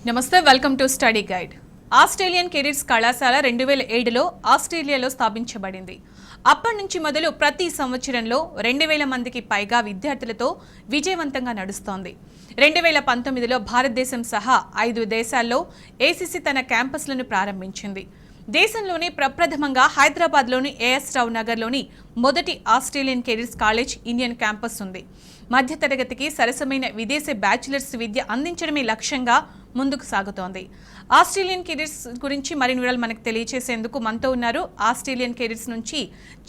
నమస్తే, welcome to study guide. Australian careers కళాశాల 2007లో ఆస్ట్రేలియాలో స్థాపించబడింది. అప్పటి నుంచి మొదలు ప్రతి సంవత్సరంలో 2000 మందికి పైగా విద్యార్థులతో విజయవంతంగా నడుస్తోంది. 2019లో భారతదేశం సహా 5 దేశాల్లో ఏసీసీ తన క్యాంపస్లను ప్రారంభించింది. దేశంలోనే ప్రప్రథమంగా హైదరాబాద్లోని ఏఎస్ రావు నగర్లోని మొదటి Australian careers college Indian campus ఉంది. మధ్యతరగతికి సరసమైన విదేశీ బ్యాచిలర్స్ విద్య అందించడమే లక్ష్యంగా ముందుకు సాగుతోంది. ఆస్ట్రేలియన్ కెరీర్స్ గురించి మరిన్ని వివరాలు మనకు తెలియజేసేందుకు మనతో ఉన్నారు ఆస్ట్రేలియన్ కెరీర్స్ నుంచి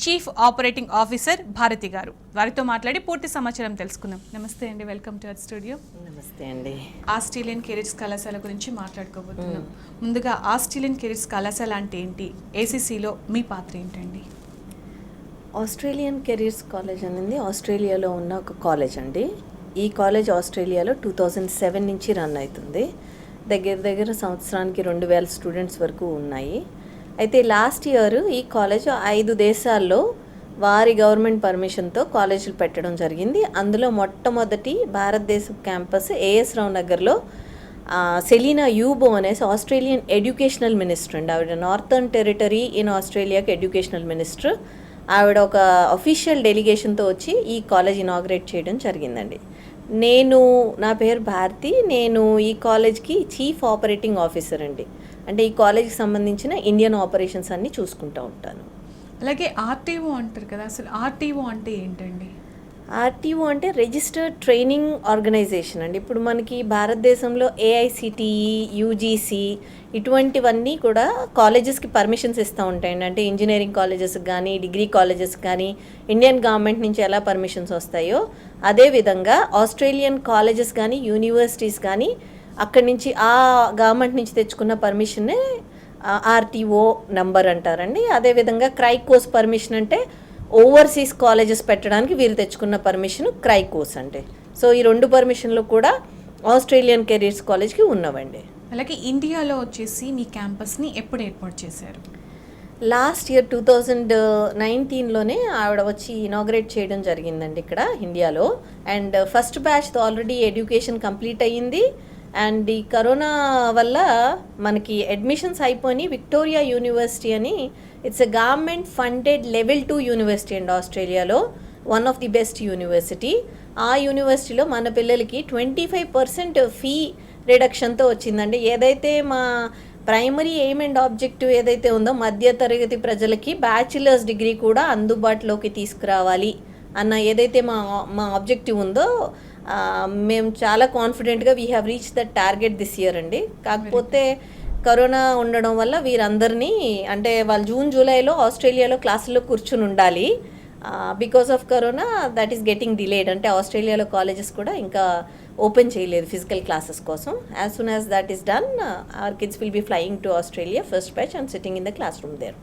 చీఫ్ ఆపరేటింగ్ ఆఫీసర్ భారతి గారు. వారితో మాట్లాడి పూర్తి సమాచారం తెలుసుకుందాం. నమస్తే అండి, వెల్కమ్ టు అవర్ స్టూడియో. నమస్తే అండి. ఆస్ట్రేలియన్ కెరీర్స్ కళాశాల గురించి మాట్లాడుకోబోతున్నాం. ముందుగా ఆస్ట్రేలియన్ కెరీర్స్ కళాశాల అంటే ఏంటి, ఏసీసీలో మీ పాత్ర ఏంటండి? ఆస్ట్రేలియన్ కెరీర్స్ కాలేజ్ అనేది ఆస్ట్రేలియాలో ఉన్న ఒక కాలేజ్ అండి. ఈ కాలేజ్ ఆస్ట్రేలియాలో 2007 నుంచి రన్ అవుతుంది. దగ్గర సంవత్సరానికి 2000 స్టూడెంట్స్ వరకు ఉన్నాయి. అయితే లాస్ట్ ఇయర్ ఈ కాలేజ్ 5 దేశాల్లో వారి గవర్నమెంట్ పర్మిషన్తో కాలేజీలు పెట్టడం జరిగింది. అందులో మొట్టమొదటి భారతదేశ క్యాంపస్ ఏఎస్ రావు నగర్లో సెలీనా యూబో అనేసి ఆస్ట్రేలియన్ ఎడ్యుకేషనల్ మినిస్టర్ అండి. ఆవిడ నార్థర్న్ టెరిటరీ ఇన్ ఆస్ట్రేలియాకి ఎడ్యుకేషనల్ మినిస్టర్. ఆవిడ ఒక అఫీషియల్ డెలిగేషన్తో వచ్చి ఈ కాలేజ్ ఇనాగ్రేట్ చేయడం జరిగిందండి. నా పేరు భారతి. నేను ఈ కాలేజ్కి చీఫ్ ఆపరేటింగ్ ఆఫీసర్ అండి. అంటే ఈ కాలేజ్కి సంబంధించిన ఇండియన్ ఆపరేషన్స్ అన్నీ చూసుకుంటూ ఉంటాను. అలాగే ఆర్టీఓ అంటారు కదా, అసలు ఆర్టీఓ అంటే ఏంటండి? ఆర్టీఓ అంటే రిజిస్టర్డ్ ట్రైనింగ్ ఆర్గనైజేషన్ అండి. ఇప్పుడు మనకి భారతదేశంలో ఏఐసిటిఈ, యూజీసీ ఇటువంటివన్నీ కూడా కాలేజెస్కి పర్మిషన్స్ ఇస్తూ ఉంటాయండి. అంటే ఇంజనీరింగ్ కాలేజెస్కి కానీ, డిగ్రీ కాలేజెస్కి కానీ ఇండియన్ గవర్నమెంట్ నుంచి ఎలా పర్మిషన్స్ వస్తాయో అదేవిధంగా ఆస్ట్రేలియన్ కాలేజెస్ కానీ, యూనివర్సిటీస్ కానీ అక్కడి నుంచి ఆ గవర్నమెంట్ నుంచి తెచ్చుకున్న పర్మిషన్నే ఆర్టీఓ నంబర్ అంటారండి. అదేవిధంగా క్రైకోస్ పర్మిషన్ అంటే ఓవర్సీస్ కాలేజెస్ పెట్టడానికి వీరు తెచ్చుకున్న పర్మిషన్ క్రైకోస్ అంటే. సో ఈ 2 పర్మిషన్లు కూడా ఆస్ట్రేలియన్ కెరీర్స్ కాలేజ్కి ఉన్నవండి. అలాగే ఇండియాలో వచ్చేసి మీ క్యాంపస్ని ఎప్పుడు ఏర్పాటు చేశారు? లాస్ట్ ఇయర్ 2019లోనే ఆవిడ వచ్చి ఇనాగ్రేట్ చేయడం జరిగిందండి ఇక్కడ ఇండియాలో. అండ్ ఫస్ట్ బ్యాచ్తో ఆల్రెడీ ఎడ్యుకేషన్ కంప్లీట్ అయ్యింది. అండ్ ఈ కరోనా వల్ల మనకి అడ్మిషన్స్ అయిపోయి విక్టోరియా యూనివర్సిటీ అని it's a government funded level 2 university అండి ఆస్ట్రేలియాలో, one of the best university. ఆ యూనివర్సిటీలో మన పిల్లలకి 25% ఫీ రిడక్షన్తో వచ్చిందండి. ఏదైతే మా ప్రైమరీ ఎయిమ్ అండ్ ఆబ్జెక్టివ్ ఏదైతే ఉందో మధ్య తరగతి ప్రజలకి బ్యాచిలర్స్ డిగ్రీ కూడా అందుబాటులోకి తీసుకురావాలి అన్న ఏదైతే మా ఆబ్జెక్టివ్ ఉందో మేము చాలా కాన్ఫిడెంట్గా we have reach that target this year అండి. కాకపోతే కరోనా ఉండడం వల్ల వీరందరినీ అంటే వాళ్ళు జూన్ జూలైలో ఆస్ట్రేలియాలో క్లాసుల్లో కూర్చుని ఉండాలి. Because of corona that is getting delayed. అంటే ఆస్ట్రేలియాలో కాలేజెస్ కూడా ఇంకా ఓపెన్ చేయలేదు ఫిజికల్ క్లాసెస్ కోసం. As soon as that is done our kids will be flying to Australia first batch and sitting in the classroom there.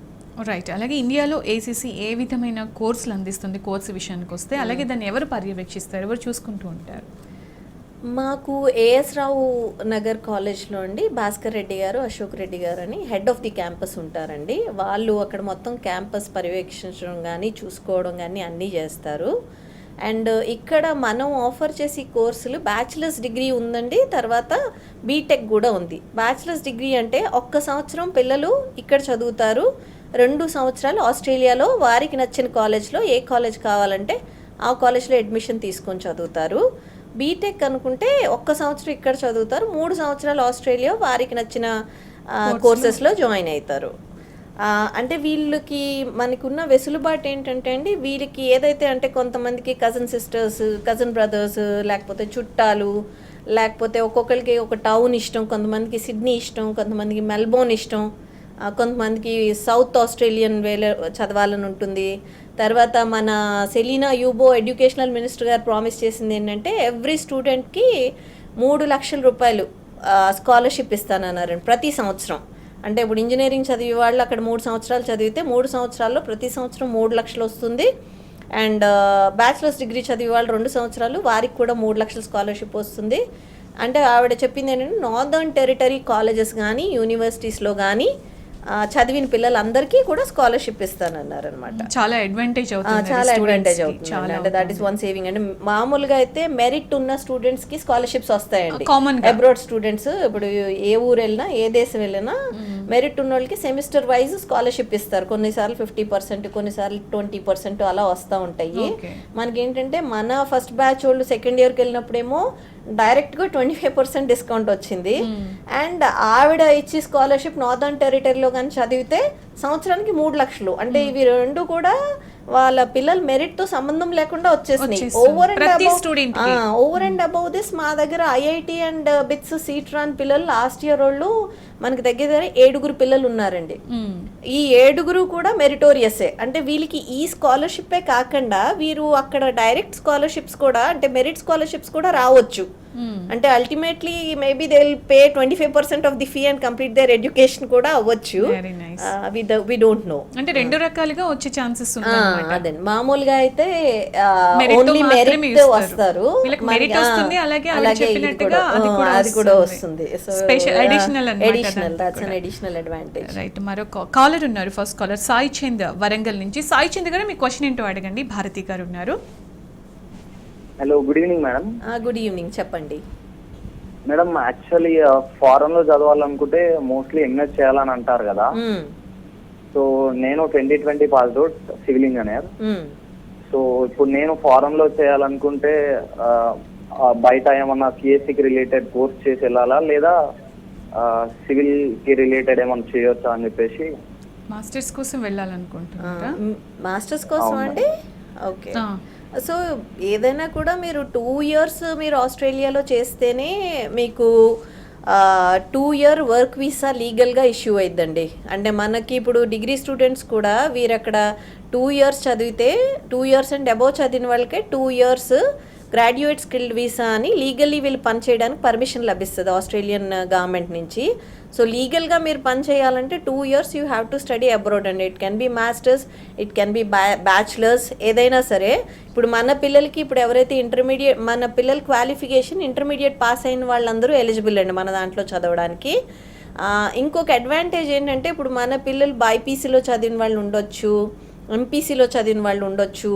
Right. అలాగే ఇండియాలో ACC ఏ విధమైన కోర్సులు అందిస్తుంది? కోర్సు విషయానికి వస్తే అలాగే దాన్ని ఎవరు పర్యవేక్షిస్తారు, ఎవరు చూసుకుంటూ ఉంటారు? మాకు ఏఎస్ రావు నగర్ కాలేజ్లో అండి భాస్కర్ రెడ్డి గారు, అశోక్ రెడ్డి గారు అని హెడ్ ఆఫ్ ది క్యాంపస్ ఉంటారండి. వాళ్ళు అక్కడ మొత్తం క్యాంపస్ పర్యవేక్షించడం కానీ చూసుకోవడం కానీ అన్నీ చేస్తారు. అండ్ ఇక్కడ మనం ఆఫర్ చేసే కోర్సులు బ్యాచిలర్స్ డిగ్రీ ఉందండి, తర్వాత బీటెక్ కూడా ఉంది. బ్యాచిలర్స్ డిగ్రీ అంటే 1 సంవత్సరం పిల్లలు ఇక్కడ చదువుతారు, 2 సంవత్సరాలు ఆస్ట్రేలియాలో వారికి నచ్చిన కాలేజ్లో ఏ కాలేజ్ కావాలంటే ఆ కాలేజ్లో అడ్మిషన్ తీసుకొని చదువుతారు. బీటెక్ అనుకుంటే 1 సంవత్సరం ఇక్కడ చదువుతారు, 3 సంవత్సరాలు ఆస్ట్రేలియా వారికి నచ్చిన కోర్సెస్లో జాయిన్ అవుతారు. అంటే వీళ్ళకి మనకున్న వెసులుబాటు ఏంటంటే అండి, వీళ్ళకి ఏదైతే అంటే కొంతమందికి కజిన్ సిస్టర్స్, కజిన్ బ్రదర్స్, లేకపోతే చుట్టాలు, లేకపోతే ఒక్కొక్కరికి ఒక టౌన్ ఇష్టం, కొంతమందికి సిడ్నీ ఇష్టం, కొంతమందికి మెల్బోర్న్ ఇష్టం, కొంతమందికి సౌత్ ఆస్ట్రేలియన్ వేలో చదవాలని ఉంటుంది. తర్వాత మన సెలీనా యూబో ఎడ్యుకేషనల్ మినిస్టర్ గారు ప్రామిస్ చేసింది ఏంటంటే ఎవ్రీ స్టూడెంట్కి 3 లక్షల రూపాయలు స్కాలర్షిప్ ఇస్తానన్నారండి ప్రతి సంవత్సరం. అంటే ఇప్పుడు ఇంజనీరింగ్ చదివే వాళ్ళు అక్కడ 3 సంవత్సరాలు చదివితే 3 సంవత్సరాల్లో ప్రతి సంవత్సరం 3 లక్షలు వస్తుంది. అండ్ బ్యాచిలర్స్ డిగ్రీ చదివే వాళ్ళు 2 సంవత్సరాలు వారికి కూడా 3 లక్షల స్కాలర్షిప్ వస్తుంది. అంటే ఆవిడ చెప్పింది ఏంటంటే నార్థర్న్ టెరిటరీ కాలేజెస్ కానీ యూనివర్సిటీస్లో కానీ చదివిన పిల్లలందరికీ కూడా స్కాలర్షిప్ ఇస్తానన్నారు అనమాట. చాలా అడ్వాంటేజ్ అవుతుంది, చాలా అడ్వాంటేజ్ అవుతుంది అంటే దట్ ఈస్ వన్ సేవింగ్. అంటే మామూలుగా అయితే మెరిట్ ఉన్న స్టూడెంట్స్ కి స్కాలర్షిప్స్ వస్తాయండి కామన్ అబ్రాడ్ స్టూడెంట్స్. ఇప్పుడు ఏ ఊరు వెళ్ళినా ఏ దేశం వెళ్ళినా మెరిట్ ఉన్న వాళ్ళకి సెమిస్టర్ వైజ్ స్కాలర్షిప్ ఇస్తారు. కొన్నిసార్లు 50%, కొన్నిసార్లు 20% అలా వస్తూ ఉంటాయి. మనకి ఏంటంటే మన ఫస్ట్ బ్యాచ్ వాళ్ళు సెకండ్ ఇయర్కి వెళ్ళినప్పుడేమో డైరెక్ట్గా 25% డిస్కౌంట్ వచ్చింది. అండ్ ఆవిడ ఇచ్చి స్కాలర్షిప్ నార్థర్న్ టెరిటరీలో కానీ చదివితే సంవత్సరానికి 3 లక్షలు. అంటే ఇవి రెండు కూడా వాళ్ళ పిల్లల మెరిట్ తో సంబంధం లేకుండా వచ్చేసినాయి. ఓవర్ అండ్ అబౌవ్ దిస్ మా దగ్గర ఐఐటి అండ్ బిట్స్ సీట్రాన్ పిల్లలు లాస్ట్ ఇయర్ వాళ్ళు మనకి దగ్గర 7 పిల్లలు ఉన్నారండి. ఈ 7 కూడా మెరిటోరియసే. అంటే వీళ్ళకి ఈ స్కాలర్షిప్పే కాకుండా వీరు అక్కడ డైరెక్ట్ స్కాలర్షిప్స్ కూడా అంటే మెరిట్ స్కాలర్షిప్స్ కూడా రావచ్చు. అంటే ultimately maybe they will pay 25% of the fee and complete their education కూడా అవ్వచ్చు. We don't know. అంటే రెండు రకాలుగా వచ్చే ఛాన్సెస్ ఉన్నాయి. అదే మామూలుగా అయితే ఓన్లీ మెరిట్ వస్తారు, అది కూడా వస్తుంది. Additional that's an additional advantage. Right, మరొక కాలర్ ఉన్నారు. ఫస్ట్ కాలర్ సాయి చంద్ వరంగల్ నుంచి. సాయి చంద్ గారు మీ క్వశ్చన్ ఏంటో అడగండి. భారతి గారు ఉన్నారు. Hello, good evening madam. Good evening, చెప్పండి మేడం. యాక్చువల్లీ ఫారెన్ లో చదవాలనుకుంటే మోస్ట్లీ ఎంఎస్ చేయాలని అంటారు కదా. సో నేను 2020 pass out civil engineer. So ఇప్పుడు నేను ఫారెన్ లో చేయాలనుకుంటే బయట ఏమన్నా సిఎస్సికి రిలేటెడ్ కోర్స్ చేసి వెళ్ళాలా లేదా సివిల్ కి రిలేటెడ్ ఏమన్నా చేయొచ్చా అని చెప్పేసి. మాస్టర్స్ కోసం వెళ్ళాలనుకుంటున్నారా? మాస్టర్స్ కోసం అండి. ఓకే, సో ఏదైనా కూడా మీరు 2 years మీరు ఆస్ట్రేలియాలో చేస్తేనే మీకు 2 year వర్క్ వీసా లీగల్గా ఇష్యూ అయిద్దండి. అంటే మనకి ఇప్పుడు డిగ్రీ స్టూడెంట్స్ కూడా వీరు అక్కడ 2 years చదివితే 2 years అండ్ అబౌవ్ చదివిన వాళ్ళకే 2 years గ్రాడ్యుయేట్ స్కిల్డ్ వీసా అని లీగల్లీ వీళ్ళు పనిచేయడానికి పర్మిషన్ లభిస్తుంది ఆస్ట్రేలియన్ గవర్నమెంట్ నుంచి. సో లీగల్గా మీరు పని చేయాలంటే 2 years you have to study abroad అండి. It can be masters, it can be bachelors, ఏదైనా సరే. ఇప్పుడు మన పిల్లలకి ఇప్పుడు ఎవరైతే ఇంటర్మీడియట్ మన పిల్లల క్వాలిఫికేషన్ ఇంటర్మీడియట్ పాస్ అయిన వాళ్ళందరూ ఎలిజిబుల్ అండి మన దాంట్లో చదవడానికి. ఇంకొక అడ్వాంటేజ్ ఏంటంటే ఇప్పుడు మన పిల్లలు బైపీసీలో చదివిన వాళ్ళు ఉండొచ్చు, ఎంపీసీలో చదివిన వాళ్ళు ఉండొచ్చు.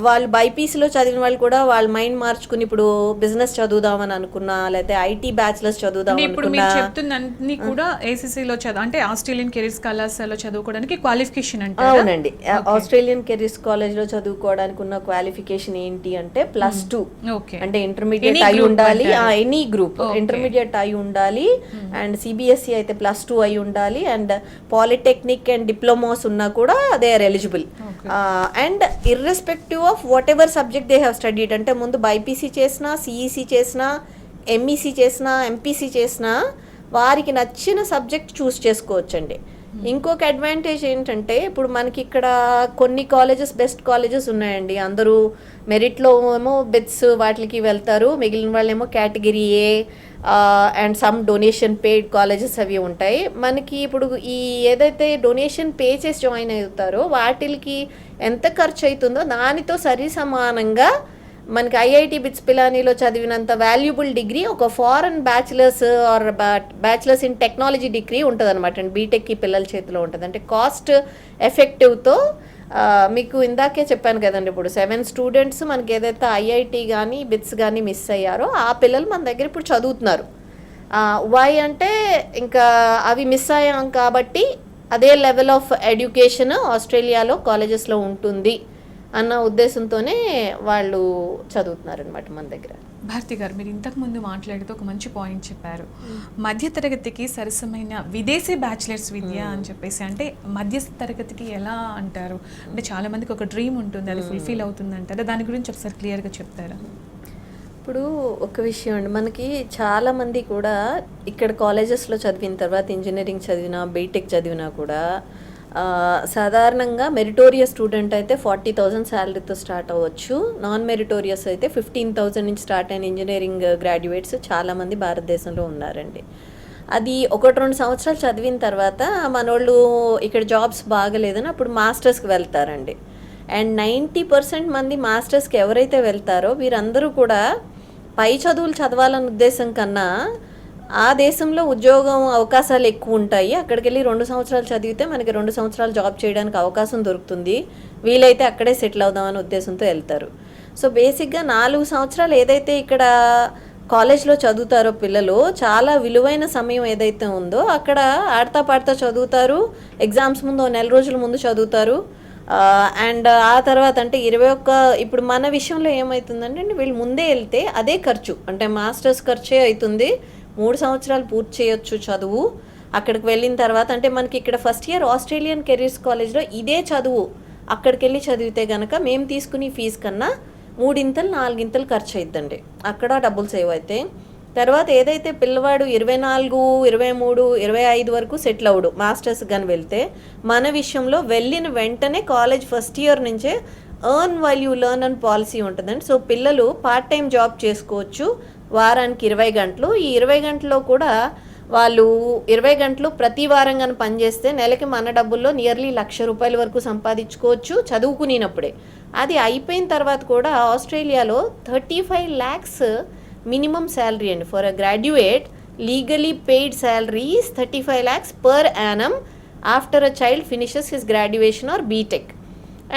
వాళ్ళు బైపీసీలో చదివిన వాళ్ళు కూడా వాళ్ళ మైండ్ మార్చుకుని ఇప్పుడు బిజినెస్ చదువుదామని అనుకున్నా, లేకపోతే ఐటీ బ్యాచిలర్స్ చదువుదాం అనుకున్నా. చెప్తున్నీ కూడా ఏసీసీలో అంటే ఆస్ట్రేలియన్ కెరీర్స్ కళాశాలలో చదువుకోవడానికి క్వాలిఫికేషన్ అంటే. అవునండి, ఆస్ట్రేలియన్ కెరీర్స్ కాలేజ్ లో చదువుకోవడానికి ఉన్న క్వాలిఫికేషన్ ఏంటి అంటే +2. అంటే ఇంటర్మీడియట్ అయి ఉండాలి, ఎనీ గ్రూప్ ఇంటర్మీడియట్ అయి ఉండాలి. అండ్ సిబిఎస్ఈ అయితే +2 అయి ఉండాలి. అండ్ పాలిటెక్నిక్ అండ్ డిప్లొమాస్ ఉన్నా కూడా they are eligible. And irrespective of whatever subject they have studied. అంటే ముందు బైపీసీ చేసినా, సిఈసీ చేసినా, ఎంఈసీ చేసినా, ఎంపీసీ చేసినా వారికి నచ్చిన సబ్జెక్ట్ చూస్ చేసుకోవచ్చండి. ఇంకొక అడ్వాంటేజ్ ఏంటంటే ఇప్పుడు మనకి ఇక్కడ కొన్ని కాలేజెస్ బెస్ట్ కాలేజెస్ ఉన్నాయండి. అందరూ మెరిట్లో ఏమో బిట్స్ వాటికి వెళ్తారు, మిగిలిన వాళ్ళేమో category A and some donation paid colleges అవి ఉంటాయి. మనకి ఇప్పుడు ఈ ఏదైతే డొనేషన్ పే చేసి జాయిన్ అవుతారో వాటికి ఎంత ఖర్చు అవుతుందో దానితో సరి సమానంగా మనకి ఐఐటి బిట్స్ పిలానీలో చదివినంత వాల్యుబుల్ డిగ్రీ ఒక foreign bachelors or bachelors in technology degree ఉంటుంది అనమాట. అండ్ బీటెక్కి పిల్లల చేతిలో ఉంటుంది. అంటే కాస్ట్ ఎఫెక్టివ్తో మీకు ఇందాకే చెప్పాను కదండి, ఇప్పుడు 7 students మనకి ఏదైతే ఐఐటి కానీ బిట్స్ కానీ మిస్ అయ్యారో ఆ పిల్లలు మన దగ్గర ఇప్పుడు చదువుతున్నారు. వై అంటే ఇంకా అవి మిస్ అయ్యాం కాబట్టి అదే లెవెల్ ఆఫ్ ఎడ్యుకేషన్ ఆస్ట్రేలియాలో కాలేజెస్లో ఉంటుంది అన్న ఉద్దేశంతోనే వాళ్ళు చదువుతున్నారనమాట మన దగ్గర. భారతి గారు, మీరు ఇంతకుముందు మాట్లాడుతూ ఒక మంచి పాయింట్ చెప్పారు. మధ్యతరగతికి సరసమైన విదేశీ బ్యాచిలర్స్ విద్య అని చెప్పేసి. అంటే మధ్య తరగతికి ఎలా అంటారు అంటే చాలా మందికి ఒక డ్రీమ్ ఉంటుంది, అది ఫుల్ఫిల్ అవుతుంది అంటారు. దాని గురించి ఒకసారి క్లియర్గా చెప్తారా? ఇప్పుడు ఒక విషయం అండి, మనకి చాలామంది కూడా ఇక్కడ కాలేజెస్లో చదివిన తర్వాత ఇంజనీరింగ్ చదివినా బీటెక్ చదివినా కూడా సాధారణంగా మెరిటోరియస్ స్టూడెంట్ అయితే 40,000 శాలరీతో స్టార్ట్ అవ్వచ్చు. నాన్ మెరిటోరియస్ అయితే 15,000 నుంచి స్టార్ట్ అయిన ఇంజనీరింగ్ గ్రాడ్యుయేట్స్ చాలామంది భారతదేశంలో ఉన్నారండి. అది 1-2 సంవత్సరాలు చదివిన తర్వాత మనోళ్ళు ఇక్కడ జాబ్స్ బాగలేదని అప్పుడు మాస్టర్స్కి వెళ్తారండి. అండ్ 90% మంది మాస్టర్స్కి ఎవరైతే వెళ్తారో వీరందరూ కూడా పై చదువులు చదవాలన్న ఉద్దేశం కన్నా ఆ దేశంలో ఉద్యోగం అవకాశాలు ఎక్కువ ఉంటాయి. అక్కడికి వెళ్ళి 2 సంవత్సరాలు చదివితే మనకి 2 సంవత్సరాలు జాబ్ చేయడానికి అవకాశం దొరుకుతుంది. వీలైతే అక్కడే సెటిల్ అవుదామనే ఉద్దేశంతో వెళ్తారు. సో బేసిక్గా 4 సంవత్సరాలు ఏదైతే ఇక్కడ కాలేజ్లో చదువుతారో పిల్లలు, చాలా విలువైన సమయం ఏదైతే ఉందో అక్కడ ఆడతా పాడతా చదువుతారు. ఎగ్జామ్స్ ముందు 1 నెల రోజుల ముందు చదువుతారు. అండ్ ఆ తర్వాత అంటే 21 ఇప్పుడు మన విషయంలో ఏమవుతుందంటే వీళ్ళు ముందే వెళ్తే అదే ఖర్చు, అంటే మాస్టర్స్ ఖర్చే అవుతుంది. 3 సంవత్సరాలు పూర్తి చేయొచ్చు చదువు. అక్కడికి వెళ్ళిన తర్వాత అంటే మనకి ఇక్కడ ఫస్ట్ ఇయర్ ఆస్ట్రేలియన్ కెరీర్స్ కాలేజ్లో ఇదే చదువు అక్కడికి వెళ్ళి చదివితే కనుక మేము తీసుకునే ఫీజు కన్నా 3 4 ఖర్చు అవుతుందండి. అక్కడ డబ్బులు సేవ్ అవుతాయి. తర్వాత ఏదైతే పిల్లవాడు 24, 23, 25 వరకు సెటిల్ అవడు మాస్టర్స్ కానీ వెళ్తే, మన విషయంలో వెళ్ళిన వెంటనే కాలేజ్ ఫస్ట్ ఇయర్ నుంచే ఎర్న్ వైల్ యూ లెర్న్ అని పాలసీ ఉంటుందండి. సో పిల్లలు పార్ట్ టైం జాబ్ చేసుకోవచ్చు వారానికి 20 గంటలు. ఈ 20 గంటల్లో కూడా వాళ్ళు 20 గంటలు ప్రతి వారం కానీ పనిచేస్తే నెలకి మన డబ్బుల్లో నియర్లీ ₹1,00,000 వరకు సంపాదించుకోవచ్చు చదువుకునేటప్పుడే. అది అయిపోయిన తర్వాత కూడా ఆస్ట్రేలియాలో 35 lakhs మినిమం శాలరీ అండి. For a graduate legally paid salary is 35 lakhs per annum after a child finishes his graduation or BTech.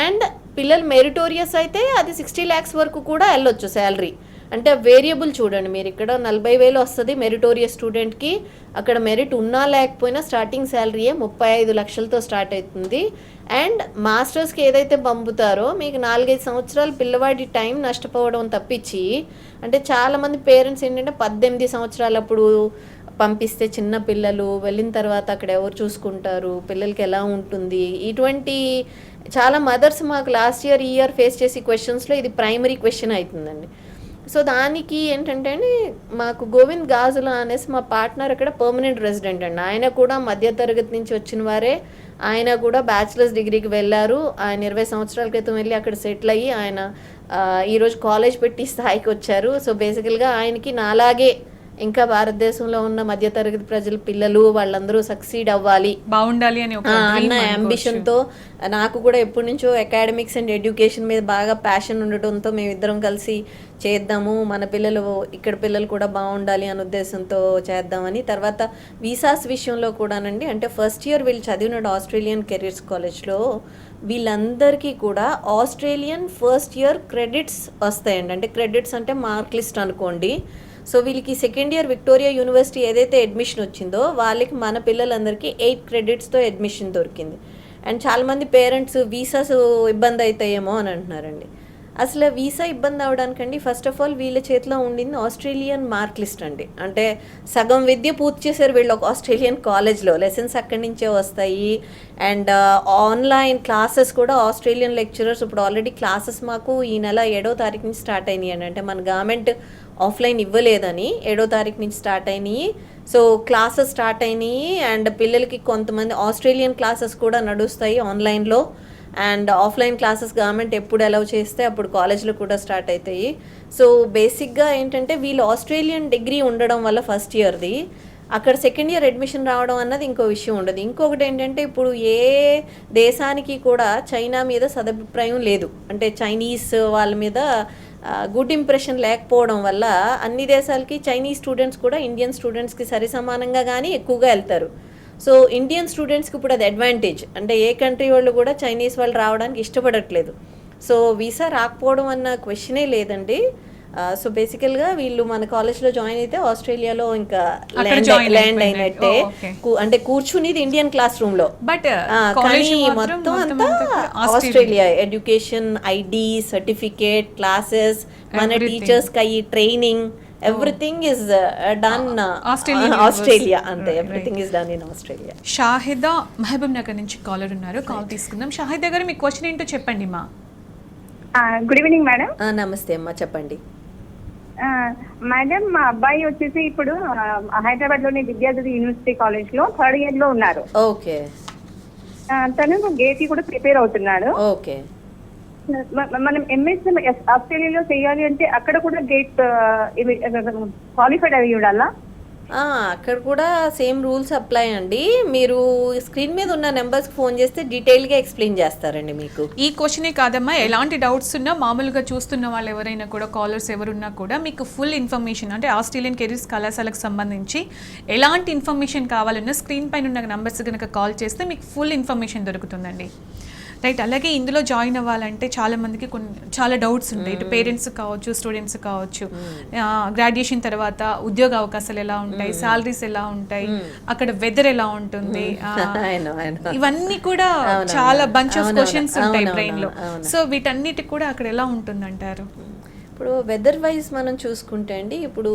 అండ్ పిల్లలు మెరిటోరియస్ అయితే అది 60 lakhs వరకు కూడా వెళ్ళొచ్చు శాలరీ. అంటే వేరియబుల్ చూడండి, మీరు ఇక్కడ 40,000 వస్తుంది మెరిటోరియస్ స్టూడెంట్కి, అక్కడ మెరిట్ ఉన్నా లేకపోయినా స్టార్టింగ్ శాలరీయే 35 లక్షలతో స్టార్ట్ అవుతుంది. అండ్ మాస్టర్స్కి ఏదైతే పంపుతారో మీకు 4-5 సంవత్సరాలు పిల్లవాడి టైం నష్టపోవడం తప్పించి, అంటే చాలామంది పేరెంట్స్ ఏంటంటే 18 సంవత్సరాలు అప్పుడు పంపిస్తే చిన్న పిల్లలు వెళ్ళిన తర్వాత అక్కడ ఎవరు చూసుకుంటారు, పిల్లలకి ఎలా ఉంటుంది, ఇటువంటి చాలా మదర్స్ మాకు లాస్ట్ ఇయర్ ఈ ఇయర్ ఫేస్ చేసే క్వశ్చన్స్లో ఇది ప్రైమరీ క్వశ్చన్ అవుతుందండి. సో దానికి ఏంటంటే మాకు గోవింద్ గాజుల అనేసి మా పార్ట్నర్ అక్కడ పర్మనెంట్ రెసిడెంట్ అండి. ఆయన కూడా మధ్యతరగతి నుంచి వచ్చిన వారే. ఆయన కూడా బ్యాచిలర్స్ డిగ్రీకి వెళ్ళారు. ఆయన 20 సంవత్సరాల క్రితం వెళ్ళి అక్కడ సెటిల్ అయ్యి ఆయన ఈరోజు కాలేజ్ పెట్టి స్థాయికి వచ్చారు. సో బేసికల్గా ఆయనకి నాలాగే ఇంకా భారతదేశంలో ఉన్న మధ్యతరగతి ప్రజల పిల్లలు వాళ్ళందరూ సక్సీడ్ అవ్వాలి, బాగుండాలి అని అన్న అంబిషన్తో, నాకు కూడా ఎప్పటి నుంచో అకాడమిక్స్ అండ్ ఎడ్యుకేషన్ మీద బాగా ప్యాషన్ ఉండటంతో మేమిద్దరం కలిసి చేద్దాము, మన పిల్లలు ఇక్కడ పిల్లలు కూడా బాగుండాలి అనే ఉద్దేశంతో చేద్దామని. తర్వాత వీసాస్ విషయంలో కూడానండి, అంటే ఫస్ట్ ఇయర్ వీళ్ళు చదివిన ఆస్ట్రేలియన్ కెరీర్స్ కాలేజ్లో వీళ్ళందరికీ కూడా ఆస్ట్రేలియన్ ఫస్ట్ ఇయర్ క్రెడిట్స్ వస్తాయండి. అంటే క్రెడిట్స్ అంటే మార్క్ లిస్ట్ అనుకోండి. సో వీళ్ళకి సెకండ్ ఇయర్ విక్టోరియా యూనివర్సిటీ ఏదైతే అడ్మిషన్ వచ్చిందో వాళ్ళకి మన పిల్లలందరికీ 8 క్రెడిట్స్తో అడ్మిషన్ దొరికింది. అండ్ చాలామంది పేరెంట్స్ వీసాస్ ఇబ్బంది అవుతాయేమో అని అంటున్నారండి. అసలు వీసా ఇబ్బంది అవడానికండి ఫస్ట్ ఆఫ్ ఆల్ వీళ్ళ చేతిలో ఉండింది ఆస్ట్రేలియన్ మార్క్ లిస్ట్ అండి. అంటే సగం విద్య పూర్తి చేశారు వీళ్ళు ఒక ఆస్ట్రేలియన్ కాలేజ్లో, లెసన్స్ అక్కడి నుంచే వస్తాయి. అండ్ ఆన్లైన్ క్లాసెస్ కూడా ఆస్ట్రేలియన్ లెక్చరర్స్, ఇప్పుడు ఆల్రెడీ క్లాసెస్ మాకు ఈ నెల 7వ తారీఖు నుంచి స్టార్ట్ అయినాయి అండి. అంటే మన గవర్నమెంట్ ఆఫ్లైన్ ఇవ్వలేదని 7వ తారీఖు నుంచి స్టార్ట్ అయినాయి. సో క్లాసెస్ స్టార్ట్ అయినాయి. అండ్ పిల్లలకి కొంతమంది ఆస్ట్రేలియన్ క్లాసెస్ కూడా నడుస్తాయి ఆన్లైన్లో. అండ్ ఆఫ్లైన్ క్లాసెస్ గవర్నమెంట్ ఎప్పుడు అలౌ చేస్తే అప్పుడు కాలేజ్లో కూడా స్టార్ట్ అవుతాయి. సో బేసిక్గా ఏంటంటే వీళ్ళు ఆస్ట్రేలియన్ డిగ్రీ ఉండడం వల్ల ఫస్ట్ ఇయర్ది అక్కడ సెకండ్ ఇయర్ అడ్మిషన్ రావడం అన్నది ఇంకో విషయం ఉండదు. ఇంకొకటి ఏంటంటే ఇప్పుడు ఏ దేశానికి కూడా చైనా మీద సదభిప్రాయం లేదు. అంటే చైనీస్ వాళ్ళ మీద గుడ్ ఇంప్రెషన్ లేకపోవడం వల్ల అన్ని దేశాలకి చైనీస్ స్టూడెంట్స్ కూడా ఇండియన్ స్టూడెంట్స్కి సరి సమానంగా కానీ ఎక్కువగా వెళ్తారు. సో ఇండియన్ స్టూడెంట్స్కి ఇప్పుడు అది అడ్వాంటేజ్. అంటే ఏ కంట్రీ వాళ్ళు కూడా చైనీస్ వాళ్ళు రావడానికి ఇష్టపడట్లేదు. సో వీసా రాకపోవడం అన్న క్వశ్చనే లేదండి. సో బేసికల్గా వీళ్ళు మన కాలేజ్లో జాయిన్ అయితే ఆస్ట్రేలియాలో ఇంకా ల్యాండ్ అయినట్టే. అంటే కూర్చునేది ఇండియన్ క్లాస్ రూమ్ లో, బట్ కానీ మొత్తం అంతా Australia. Education, ID, certificate, classes, మన టీచర్స్ కి training, everything is done Australia. అంతే, everything is done in Australia. Shahida Mahabubnagar నుంచి కాలర్ ఉన్నారు, కాల్ తీసుకుందాం. షాహిదా గారు మీ క్వశ్చన్ ఏంటో చెప్పండి మా. Good evening madam. నమస్తే అమ్మా, చెప్పండి. మేడం, మా అబ్బాయి వచ్చేసి ఇప్పుడు హైదరాబాద్ లోని విద్యార్థి యూనివర్సిటీ కాలేజ్ లో 3rd year లో ఉన్నారు. ఓకే. తను గేట్ కి కూడా ప్రిపేర్ అవుతున్నాడు. ఓకే. మనం ఎంఎస్ ఆస్ట్రేలియాలో చేయాలి అంటే అక్కడ కూడా గేట్ క్వాలిఫైడ్ అయ్యి ఉండాలా? అక్కడ కూడా సేమ్ రూల్స్ అప్లై అండి. మీరు స్క్రీన్ మీద ఉన్న నెంబర్స్కి ఫోన్ చేస్తే డీటెయిల్గా ఎక్స్ప్లెయిన్ చేస్తారండి మీకు. ఈ క్వశ్చనే కాదమ్మా, ఎలాంటి డౌట్స్ ఉన్నా మామూలుగా చూస్తున్న వాళ్ళు ఎవరైనా కూడా, కాలర్స్ ఎవరున్నా కూడా మీకు ఫుల్ ఇన్ఫర్మేషన్, అంటే ఆస్ట్రేలియన్ కెరీర్స్ కళాశాలకు సంబంధించి ఎలాంటి ఇన్ఫర్మేషన్ కావాలన్నా స్క్రీన్ పైన ఉన్న నెంబర్స్ కనుక కాల్ చేస్తే మీకు ఫుల్ ఇన్ఫర్మేషన్ దొరుకుతుందండి. రైట్. అలాగే ఇందులో జాయిన్ అవ్వాలంటే చాలా మందికి చాలా డౌట్స్ ఉంటాయి. ఇటు పేరెంట్స్ కావచ్చు, స్టూడెంట్స్ కావచ్చు. గ్రాడ్యుయేషన్ తర్వాత ఉద్యోగ అవకాశాలు ఎలా ఉంటాయి, సాలరీస్ ఎలా ఉంటాయి, అక్కడ వెదర్ ఎలా ఉంటుంది, ఇవన్నీ కూడా చాలా బంచ్ ఆఫ్ క్వశ్చన్స్ ఉంటాయి బ్రెయిన్ లో. సో వీటన్నిటికి కూడా అక్కడ ఎలా ఉంటుందంటారు? ఇప్పుడు వెదర్ వైజ్ మనం చూసుకుంటే అండి, ఇప్పుడు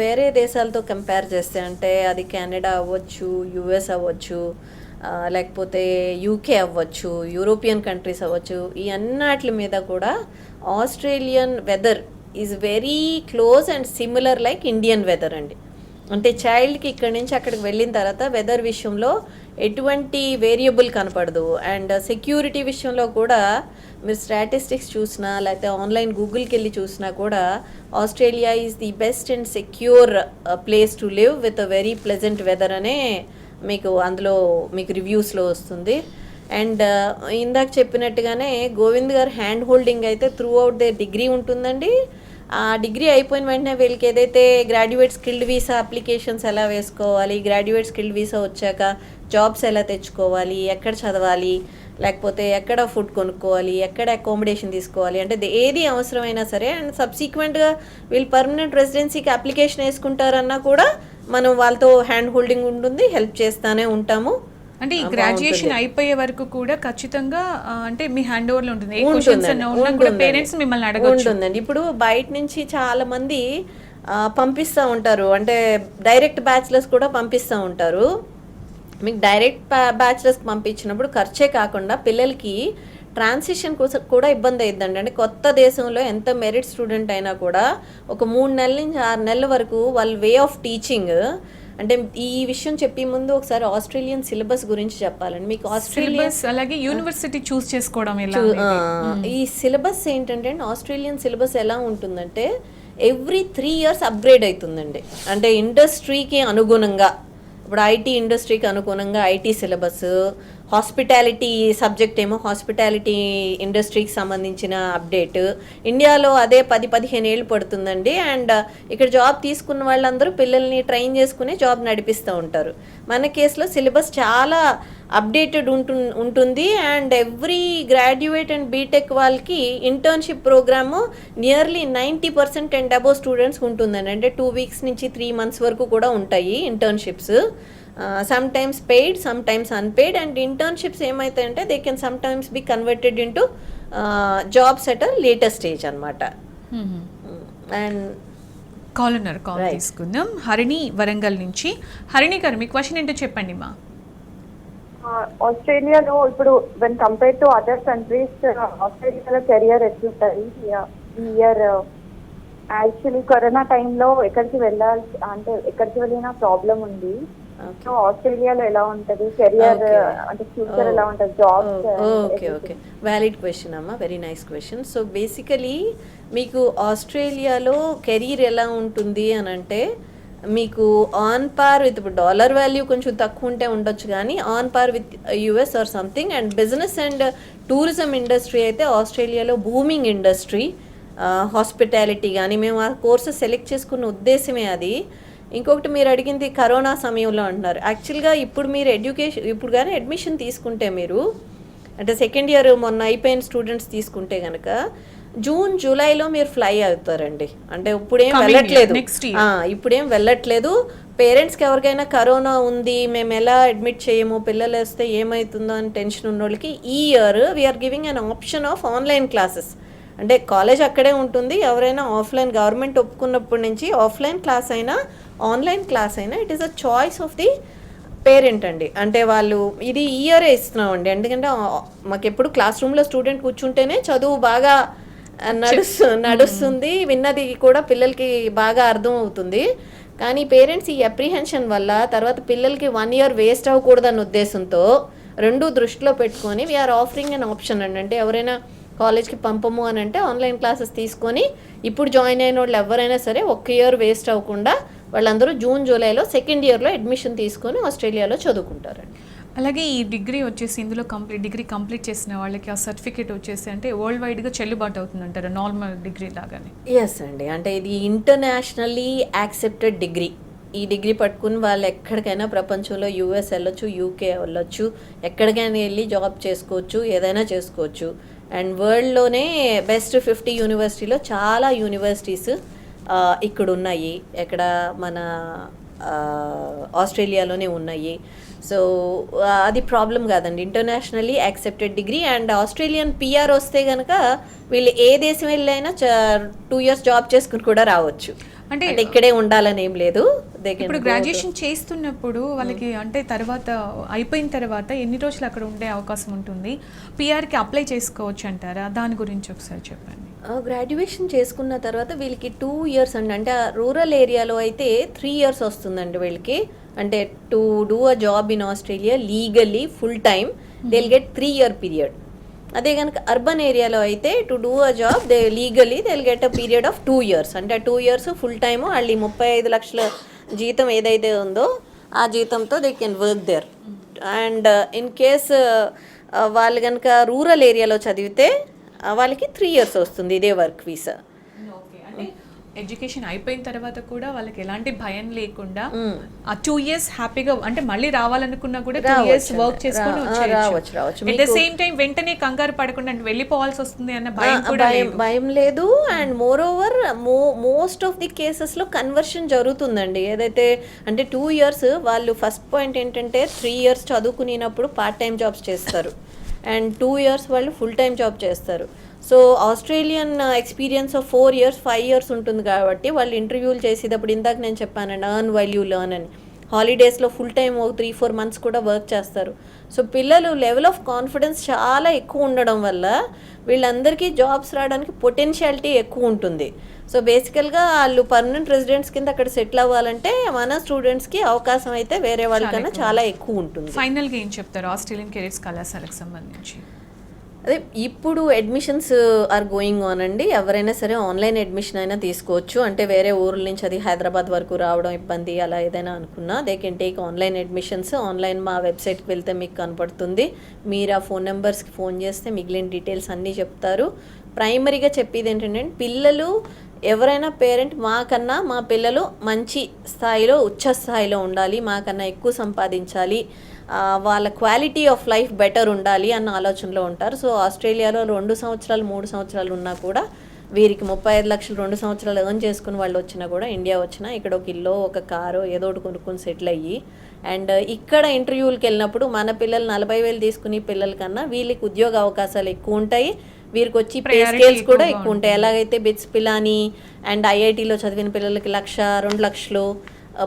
వేరే దేశాలతో కంపేర్ చేస్తే, అంటే అది కెనడా అవ్వచ్చు, యుఎస్ అవ్వచ్చు, లేకపోతే యూకే అవ్వచ్చు, యూరోపియన్ కంట్రీస్ అవ్వచ్చు, ఈ అన్నిటి మీద కూడా Australian weather is very close and similar like Indian weather అండి. అంటే చైల్డ్కి ఇక్కడి నుంచి అక్కడికి వెళ్ళిన తర్వాత వెదర్ విషయంలో ఎటువంటి వేరియబుల్ కనపడదు. అండ్ సెక్యూరిటీ విషయంలో కూడా మీరు స్టాటిస్టిక్స్ చూసినా లేకపోతే ఆన్లైన్ గూగుల్కి వెళ్ళి చూసినా కూడా Australia is the best and secure place to live with a very pleasant weather అనే మీకు అందులో మీకు రివ్యూస్లో వస్తుంది. అండ్ ఇందాక చెప్పినట్టుగానే గోవింద్ గారు హ్యాండ్ హోల్డింగ్ అయితే త్రూ అవుట్ దే డిగ్రీ ఉంటుందండి. ఆ డిగ్రీ అయిపోయిన వెంటనే వీళ్ళకి ఏదైతే గ్రాడ్యుయేట్ స్కిల్డ్ వీసా అప్లికేషన్స్ ఎలా వేసుకోవాలి, గ్రాడ్యుయేట్ స్కిల్డ్ వీసా వచ్చాక జాబ్స్ ఎలా తెచ్చుకోవాలి, ఎక్కడ చదవాలి, లేకపోతే ఎక్కడ ఫుడ్ కొనుక్కోవాలి, ఎక్కడ అకామిడేషన్ తీసుకోవాలి, అంటే ఏది అవసరమైనా సరే, అండ్ సబ్సీక్వెంట్గా వీళ్ళు పర్మనెంట్ రెసిడెన్సీకి అప్లికేషన్ వేసుకుంటారన్నా కూడా మనం వాళ్ళతో హ్యాండ్ హోల్డింగ్ ఉంటుంది, హెల్ప్ చేస్తానే ఉంటాము. అంటే ఈ గ్రాడ్యుయేషన్ అయిపోయే వరకు కూడా ఖచ్చితంగా అంటే మీ హ్యాండ్ ఓవర్ లో ఉంటుంది. ఏ క్వశ్చన్స్ అన్నా ఉన్నా కూడా పేరెంట్స్ మిమ్మల్ని అడగొచ్చు. ఉంటుందండి. ఇప్పుడు బయట నుంచి చాలా మంది పంపిస్తూ ఉంటారు, అంటే డైరెక్ట్ బ్యాచిలర్స్ కూడా పంపిస్తూ ఉంటారు. మీకు డైరెక్ట్ బ్యాచిలర్స్కి పంపించినప్పుడు ఖర్చే కాకుండా పిల్లలకి ట్రాన్సిషన్ కోసం కూడా ఇబ్బంది అవుతుందండి. అంటే కొత్త దేశంలో ఎంత మెరిట్ స్టూడెంట్ అయినా కూడా ఒక 3 నెలల నుంచి 6 నెలల వరకు వాళ్ళ వే ఆఫ్ టీచింగ్, అంటే ఈ విషయం చెప్పే ముందు ఒకసారి ఆస్ట్రేలియన్ సిలబస్ గురించి చెప్పాలండి మీకు. ఆస్ట్రేలియన్ అలాగే యూనివర్సిటీ చూస్ చేసుకోవడం ఎలా, ఈ సిలబస్ ఏంటంటే ఆస్ట్రేలియన్ సిలబస్ ఎలా ఉంటుందంటే ఎవ్రీ 3 years అప్గ్రేడ్ అవుతుందండి. అంటే ఇండస్ట్రీకి అనుగుణంగా, ఇప్పుడు ఐటీ ఇండస్ట్రీకి అనుగుణంగా ఐటీ సిలబస్, హాస్పిటాలిటీ సబ్జెక్ట్ ఏమో హాస్పిటాలిటీ ఇండస్ట్రీకి సంబంధించిన అప్డేట్. ఇండియాలో అదే 10-15 ఏళ్ళు పడుతుందండి. అండ్ ఇక్కడ జాబ్ తీసుకున్న వాళ్ళందరూ పిల్లల్ని ట్రైన్ చేసుకుని జాబ్ నడిపిస్తూ ఉంటారు. మన కేసులో సిలబస్ చాలా అప్డేటెడ్ ఉంటుంది. And every graduate and BTech వాళ్ళకి internship program nearly 90% and above స్టూడెంట్స్కి ఉంటుందండి. అంటే 2 weeks నుంచి 3 months వరకు కూడా ఉంటాయి internships. Sometimes paid, sometimes unpaid. And internships ఏమైతాయంటే they can sometimes be converted into jobs at a later stage అనమాట. అండ్ కాల్ తీసుకుందాం. హరిణి వరంగల్ నుంచి. హరిణి గారు మీ క్వశ్చన్ ఏంటో చెప్పండి మా. ఆస్ట్రేలియాలో ఇప్పుడు when compare to other countries ఆస్ట్రేలియాలో కెరియర్ ఎట్లుంటుంది ఈ ఇయర్? యాక్చువల్లీ కరోనా టైంలో ఎక్కడికి వెళ్ళాల్సి, అంటే ఎక్కడికి వెళ్ళినా ప్రాబ్లం ఉంది. సో ఆస్ట్రేలియాలో ఎలా ఉంటుంది కెరియర్, అంటే ఫ్యూచర్ ఎలా ఉంటుంది, జాబ్స్? ఓకే, వ్యాలిడ్ క్వశ్చన్ అమ్మా, very nice question. So basically మీకు ఆస్ట్రేలియాలో కెరీర్ ఎలా ఉంటుంది అని అంటే, మీకు ఆన్ పార్ విత్, ఇప్పుడు డాలర్ వాల్యూ కొంచెం తక్కువ ఉంటే ఉండొచ్చు కానీ on par with US or something. And business and tourism industry అయితే ఆస్ట్రేలియాలో బూమింగ్ ఇండస్ట్రీ. హాస్పిటాలిటీ కానీ, మేము ఆ కోర్సెస్ సెలెక్ట్ చేసుకున్న ఉద్దేశమే అది. ఇంకొకటి మీరు అడిగింది కరోనా సమయంలో అంటున్నారు. యాక్చువల్గా ఇప్పుడు మీరు ఇప్పుడు కానీ అడ్మిషన్ తీసుకుంటే మీరు, అంటే సెకండ్ ఇయర్ మొన్న అయిపోయిన స్టూడెంట్స్ తీసుకుంటే కనుక జూన్ జూలైలో మీరు ఫ్లై అవుతారండి. అంటే ఇప్పుడేం వెళ్ళట్లేదు. పేరెంట్స్కి ఎవరికైనా కరోనా ఉంది, మేము ఎలా అడ్మిట్ చేయము, పిల్లలు వస్తే ఏమవుతుందో అని టెన్షన్ ఉన్న వాళ్ళకి ఈ year we're giving an option of online classes. అంటే కాలేజ్ అక్కడే ఉంటుంది, ఎవరైనా ఆఫ్లైన్, గవర్నమెంట్ ఒప్పుకున్నప్పటి నుంచి ఆఫ్లైన్ క్లాస్ అయినా ఆన్లైన్ క్లాస్ అయినా it is a choice of the parent అండి. అంటే వాళ్ళు ఇది ఇయరే ఇస్తున్నామండి. ఎందుకంటే మాకు ఎప్పుడు క్లాస్ రూమ్లో స్టూడెంట్ కూర్చుంటేనే చదువు బాగా నడుస్తుంది, విన్నది కూడా పిల్లలకి బాగా అర్థం అవుతుంది. కానీ పేరెంట్స్ ఈ అప్రిహెన్షన్ వల్ల తర్వాత పిల్లలకి 1 year వేస్ట్ అవ్వకూడదన్న ఉద్దేశంతో రెండు దృష్టిలో పెట్టుకొని వీఆర్ ఆఫరింగ్ అన్ ఆప్షన్ అండి. అంటే ఎవరైనా కాలేజ్కి పంపము అని అంటే ఆన్లైన్ క్లాసెస్ తీసుకొని ఇప్పుడు జాయిన్ అయిన వాళ్ళు ఎవరైనా సరే 1 year వేస్ట్ అవ్వకుండా వాళ్ళందరూ జూన్ జూలైలో సెకండ్ ఇయర్లో అడ్మిషన్ తీసుకొని ఆస్ట్రేలియాలో చదువుకుంటారండి. అలాగే ఈ డిగ్రీ వచ్చేసి ఇందులో డిగ్రీ కంప్లీట్ చేసిన వాళ్ళకి ఆ సర్టిఫికేట్ వచ్చేసి అంటే వరల్డ్ వైడ్గా చెల్లుబాటు అవుతుంది అంటారు నార్మల్ డిగ్రీ లాగానే? ఎస్ అండి, అంటే ఇది ఇంటర్నేషనల్లీ యాక్సెప్టెడ్ డిగ్రీ. ఈ డిగ్రీ పట్టుకుని వాళ్ళు ఎక్కడికైనా ప్రపంచంలో యూఎస్ వెళ్ళొచ్చు, యూకే వెళ్ళొచ్చు, ఎక్కడికైనా వెళ్ళి జాబ్ చేసుకోవచ్చు, ఏదైనా చేసుకోవచ్చు. అండ్ వరల్డ్లోనే బెస్ట్ 50 యూనివర్సిటీలో చాలా యూనివర్సిటీస్ ఇక్కడ ఉన్నాయి, ఎక్కడ మన ఆస్ట్రేలియాలోనే ఉన్నాయి. సో అది ప్రాబ్లం కాదండి, internationally accepted degree. And Australian PR వస్తే కనుక వీళ్ళు ఏ దేశం వెళ్ళైనా 2 years జాబ్ చేసుకుని కూడా రావచ్చు. అంటే ఇక్కడే ఉండాలని ఏం లేదు. ఇప్పుడు గ్రాడ్యుయేషన్ చేస్తున్నప్పుడు వాళ్ళకి అంటే తర్వాత అయిపోయిన తర్వాత ఎన్ని రోజులు అక్కడ ఉండే అవకాశం ఉంటుంది? పిఆర్కి అప్లై చేసుకోవచ్చు అంటారా? దాని గురించి ఒకసారి చెప్పండి. గ్రాడ్యుయేషన్ చేసుకున్న తర్వాత వీళ్ళకి 2 years అండి, అంటే రూరల్ ఏరియాలో అయితే 3 years వస్తుందండి వీళ్ళకి. అంటే to do a job in Australia legally full time they will get 3 year period. అదే కనుక అర్బన్ ఏరియాలో అయితే to do a job they legally they will get a period of 2 years. అంటే 2 years ఫుల్ టైము వాళ్ళు 35 లక్షల జీతం ఏదైతే ఉందో ఆ జీతంతో they can work there. And in case వాళ్ళు కనుక రూరల్ ఏరియాలో చదివితే వాళ్ళకి 3 years వస్తుంది ఇదే వర్క్ వీసా. అంటే ఎడ్యుకేషన్ అయిపోయిన తర్వాత కూడా వాళ్ళకి ఎలాంటి భయం లేకుండా ఆ 2 years హ్యాపీగా అంటే మళ్ళీ రావాలనుకున్నా కూడా 2 years వర్క్ చేసుకొని రావచ్చు. అట్ ద సేమ్ టైం వెంటనే కంగారు పడకుండా అంటే వెళ్ళిపోవాల్సి వస్తుంది అన్న భయం లేదు. And more over most of the కేసెస్లో కన్వర్షన్ జరుగుతుందండి. ఏదైతే అంటే 2 years వాళ్ళు ఫస్ట్ పాయింట్ ఏంటంటే 3 years చదువుకునేటప్పుడు పార్ట్ టైం జాబ్స్ చేస్తారు అండ్ 2 years వాళ్ళు ఫుల్ టైం జాబ్ చేస్తారు. So Australian experience of 4 years 5 years ఉంటుంది కాబట్టి వాళ్ళు ఇంటర్వ్యూలు చేసేటప్పుడు ఇందాక నేను చెప్పానండి అర్న్ వైల్ యూ లెర్న్ అని. హాలిడేస్లో ఫుల్ టైం 3-4 months కూడా వర్క్ చేస్తారు. సో పిల్లలు లెవెల్ ఆఫ్ కాన్ఫిడెన్స్ చాలా ఎక్కువ ఉండడం వల్ల వీళ్ళందరికీ జాబ్స్ రావడానికి పొటెన్షియాలిటీ ఎక్కువ ఉంటుంది. సో బేసికల్గా వాళ్ళు పర్మనెంట్ రెసిడెంట్స్ కింద అక్కడ సెటిల్ అవ్వాలంటే మన స్టూడెంట్స్కి అవకాశం అయితే వేరే వాళ్ళకన్నా చాలా ఎక్కువ ఉంటుంది. ఫైనల్గా ఏం చెప్తారు ఆస్ట్రేలియన్ కెరీర్స్ కళాశాలకు సంబంధించి? అదే ఇప్పుడు అడ్మిషన్స్ ఆర్ గోయింగ్ ఆన్ అండి. ఎవరైనా సరే ఆన్లైన్ అడ్మిషన్ అయినా తీసుకోవచ్చు. అంటే వేరే ఊర్ల నుంచి అది హైదరాబాద్ వరకు రావడం ఇబ్బంది అలా ఏదైనా అనుకున్నా they can take online admissions. Online మా వెబ్సైట్కి వెళ్తే మీకు కనపడుతుంది. మీరు ఆ ఫోన్ నెంబర్స్కి ఫోన్ చేస్తే మిగిలిన డీటెయిల్స్ అన్నీ చెప్తారు. ప్రైమరీగా చెప్పేది ఏంటంటే పిల్లలు ఎవరైనా పేరెంట్ మాకన్నా మా పిల్లలు మంచి స్థాయిలో ఉచ్చ స్థాయిలో ఉండాలి, మాకన్నా ఎక్కువ సంపాదించాలి, వాళ్ళ క్వాలిటీ ఆఫ్ లైఫ్ బెటర్ ఉండాలి అన్న ఆలోచనలో ఉంటారు. సో ఆస్ట్రేలియాలో 2 సంవత్సరాలు 3 సంవత్సరాలు ఉన్నా కూడా వీరికి 35 లక్షలు 2 సంవత్సరాలు ఎర్న్ చేసుకుని వాళ్ళు వచ్చినా కూడా ఇండియా వచ్చినా ఇక్కడ ఒక ఇల్లు ఒక కారు ఏదో ఒకటి కొనుక్కొని సెటిల్ అయ్యి అండ్ ఇక్కడ ఇంటర్వ్యూలకు వెళ్ళినప్పుడు మన పిల్లలు 40,000 తీసుకునే పిల్లల కన్నా వీళ్ళకి ఉద్యోగ అవకాశాలు ఎక్కువ ఉంటాయి. వీరికి వచ్చి పే స్కేల్స్ కూడా ఎక్కువ ఉంటాయి. ఎలాగైతే బిట్స్ పిలాని అండ్ ఐఐటీలో చదివిన పిల్లలకి 1-2 లక్షలు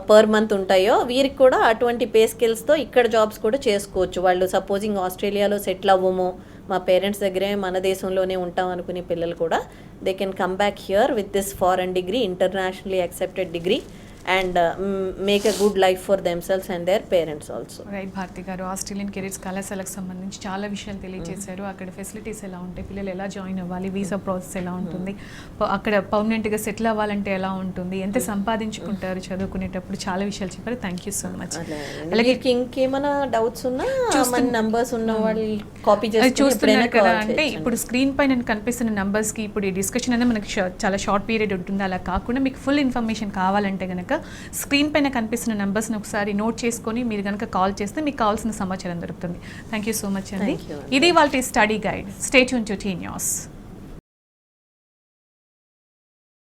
పర్ మంత్ ఉంటాయో వీరికి కూడా అటువంటి పే స్కేల్స్తో ఇక్కడ జాబ్స్ కూడా చేసుకోవచ్చు. వాళ్ళు సపోజింగ్ ఆస్ట్రేలియాలో సెటిల్ అవ్వము, మా పేరెంట్స్ దగ్గరే మన దేశంలోనే ఉంటాం అనుకునే పిల్లలు కూడా they can come back here with this foreign degree, internationally accepted degree and make a good life for themselves and their parents also. Right Bharathi garu, Australian careers కళాశాలకు సంబంధించి చాలా విషయాలు తెలియజేశారు. అక్కడ ఫెసిలిటీస్ ఎలా ఉంటాయి, పిల్లలు ఎలా జాయిన్ అవ్వాలి, వీసా ప్రాసెస్ ఎలా ఉంటుంది, అక్కడ పర్మనెంట్గా సెటిల్ అవ్వాలంటే ఎలా ఉంటుంది, ఎంత సంపాదించుకుంటారు చదువుకునేటప్పుడు, చాలా విషయాలు చెప్పారు. Thank you so much. అలాగే ఇంకేమైనా డౌట్స్ ఉన్నా మన నంబర్స్ ఉన్న వాళ్ళు కాపీ చూస్తున్నారు కదా. అంటే ఇప్పుడు స్క్రీన్ పైన కనిపిస్తున్న నంబర్స్కి ఇప్పుడు ఈ డిస్కషన్ అనేది మనకి చాలా షార్ట్ పీరియడ్ ఉంటుంది. అలా కాకుండా మీకు ఫుల్ ఇన్ఫర్మేషన్ కావాలంటే కనుక స్క్రీన్ పైన కనిపిస్తున్న నంబర్స్ని ఒకసారి నోట్ చేసుకొని మీరు కనుక కాల్ చేస్తే మీకు కావాల్సిన సమాచారం దొరుకుతుంది. థ్యాంక్ యూ సో మచ్ అండి. ఇది వాళ్ళ study guide. Stay tune to T news.